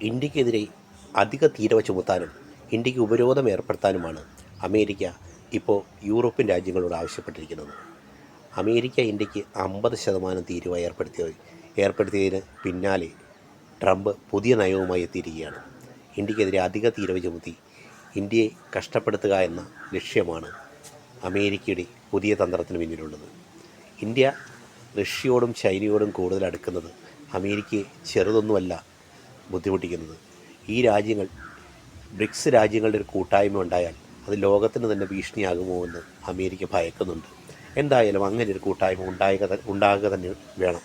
ഇന്ത്യക്കെതിരെ അധിക തീരുവ ചുമത്താനും ഇന്ത്യക്ക് ഉപരോധം ഏർപ്പെടുത്താനുമാണ് അമേരിക്ക ഇപ്പോൾ യൂറോപ്യൻ രാജ്യങ്ങളോട് ആവശ്യപ്പെട്ടിരിക്കുന്നത്. അമേരിക്ക ഇന്ത്യക്ക് 50% തീരുവ ഏർപ്പെടുത്തിയതിന് പിന്നാലെ ട്രംപ് പുതിയ നയവുമായി എത്തിയിരിക്കുകയാണ്. ഇന്ത്യക്കെതിരെ അധിക തീരുവ ചുമത്തി ഇന്ത്യയെ കഷ്ടപ്പെടുത്തുക എന്ന ലക്ഷ്യമാണ് അമേരിക്കയുടെ പുതിയ തന്ത്രത്തിന് പിന്നിലുള്ളത്. ഇന്ത്യ റഷ്യയോടും ചൈനയോടും കൂടുതൽ അടുക്കുന്നത് അമേരിക്കയെ ചെറുതൊന്നുമല്ല ബുദ്ധിമുട്ടിക്കുന്നത്. ഈ രാജ്യങ്ങൾ ബ്രിക്സ് രാജ്യങ്ങളുടെ ഒരു കൂട്ടായ്മ ഉണ്ടായാൽ അത് ലോകത്തിന് തന്നെ ഭീഷണിയാകുമോ എന്ന് അമേരിക്ക ഭയക്കുന്നുണ്ട്. എന്തായാലും അങ്ങനെ ഒരു കൂട്ടായ്മ ഉണ്ടാകുക തന്നെ വേണം.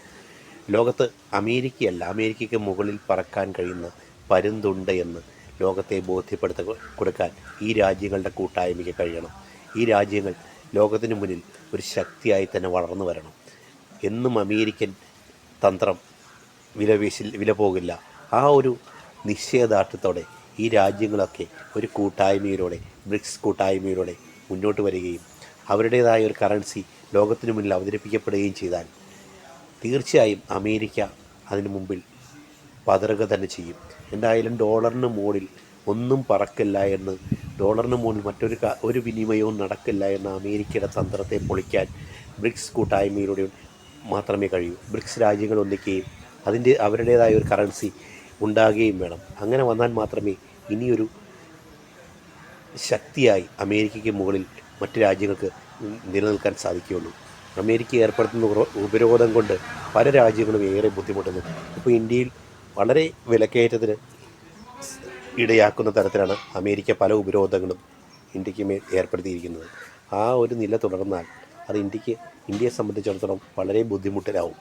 ലോകത്ത് അമേരിക്കയ്ക്ക് മുകളിൽ പറക്കാൻ കഴിയുന്ന പരുന്തുണ്ട് എന്ന് ലോകത്തെ കൊടുക്കാൻ ഈ രാജ്യങ്ങളുടെ കൂട്ടായ്മയ്ക്ക് കഴിയണം. ഈ രാജ്യങ്ങൾ ലോകത്തിന് മുന്നിൽ ഒരു ശക്തിയായി തന്നെ വളർന്നു വരണം. എന്നും അമേരിക്കൻ തന്ത്രം വില പോകില്ല. ആ ഒരു നിശ്ചയദാർഢ്യത്തോടെ ഈ രാജ്യങ്ങളൊക്കെ ഒരു കൂട്ടായ്മയിലൂടെ, ബ്രിക്സ് കൂട്ടായ്മയിലൂടെ മുന്നോട്ട് വരികയും അവരുടേതായ ഒരു കറൻസി ലോകത്തിന് മുന്നിൽ അവതരിപ്പിക്കപ്പെടുകയും ചെയ്താൽ തീർച്ചയായും അമേരിക്ക അതിനു മുമ്പിൽ പതറുക തന്നെ ചെയ്യും. എന്തായാലും ഡോളറിന് മുകളിൽ ഒന്നും പറക്കില്ല എന്ന്, ഡോളറിന് മുകളിൽ ഒരു വിനിമയവും നടക്കില്ല എന്ന അമേരിക്കയുടെ തന്ത്രത്തെ പൊളിക്കാൻ ബ്രിക്സ് കൂട്ടായ്മയിലൂടെ മാത്രമേ കഴിയൂ. ബ്രിക്സ് രാജ്യങ്ങൾ ഒന്നിക്കുകയും അവരുടേതായ ഒരു കറൻസി ഉണ്ടാകുകയും വേണം. അങ്ങനെ വന്നാൽ മാത്രമേ ഇനിയൊരു ശക്തിയായി അമേരിക്കയ്ക്ക് മുകളിൽ മറ്റ് രാജ്യങ്ങൾക്ക് നിലനിൽക്കാൻ സാധിക്കുകയുള്ളൂ. അമേരിക്ക ഏർപ്പെടുത്തുന്ന ഉപരോധം കൊണ്ട് പല രാജ്യങ്ങളും ഏറെ ബുദ്ധിമുട്ടുന്നു. ഇപ്പോൾ ഇന്ത്യയിൽ വളരെ വിലക്കയറ്റത്തിന് ഇടയാക്കുന്ന തരത്തിലാണ് അമേരിക്ക പല ഉപരോധങ്ങളും ഇന്ത്യക്ക് മേൽ ഏർപ്പെടുത്തിയിരിക്കുന്നത്. ആ ഒരു നില തുടർന്നാൽ അത് ഇന്ത്യയെ സംബന്ധിച്ചിടത്തോളം വളരെ ബുദ്ധിമുട്ടിലാവും.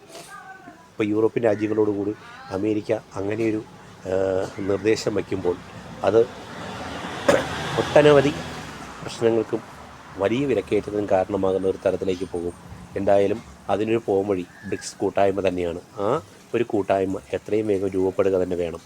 ഇപ്പോൾ യൂറോപ്യൻ രാജ്യങ്ങളോടുകൂടി അമേരിക്ക അങ്ങനെയൊരു നിർദ്ദേശം വയ്ക്കുമ്പോൾ അത് ഒട്ടനവധി പ്രശ്നങ്ങൾക്കും വലിയ വിലക്കയറ്റത്തിനും കാരണമാകുന്ന ഒരു തരത്തിലേക്ക് പോകും. എന്തായാലും അതിനൊരു പോംവഴി ബ്രിക്സ് കൂട്ടായ്മ തന്നെയാണ്. ആ ഒരു കൂട്ടായ്മ എത്രയും വേഗം രൂപപ്പെടുക തന്നെ വേണം.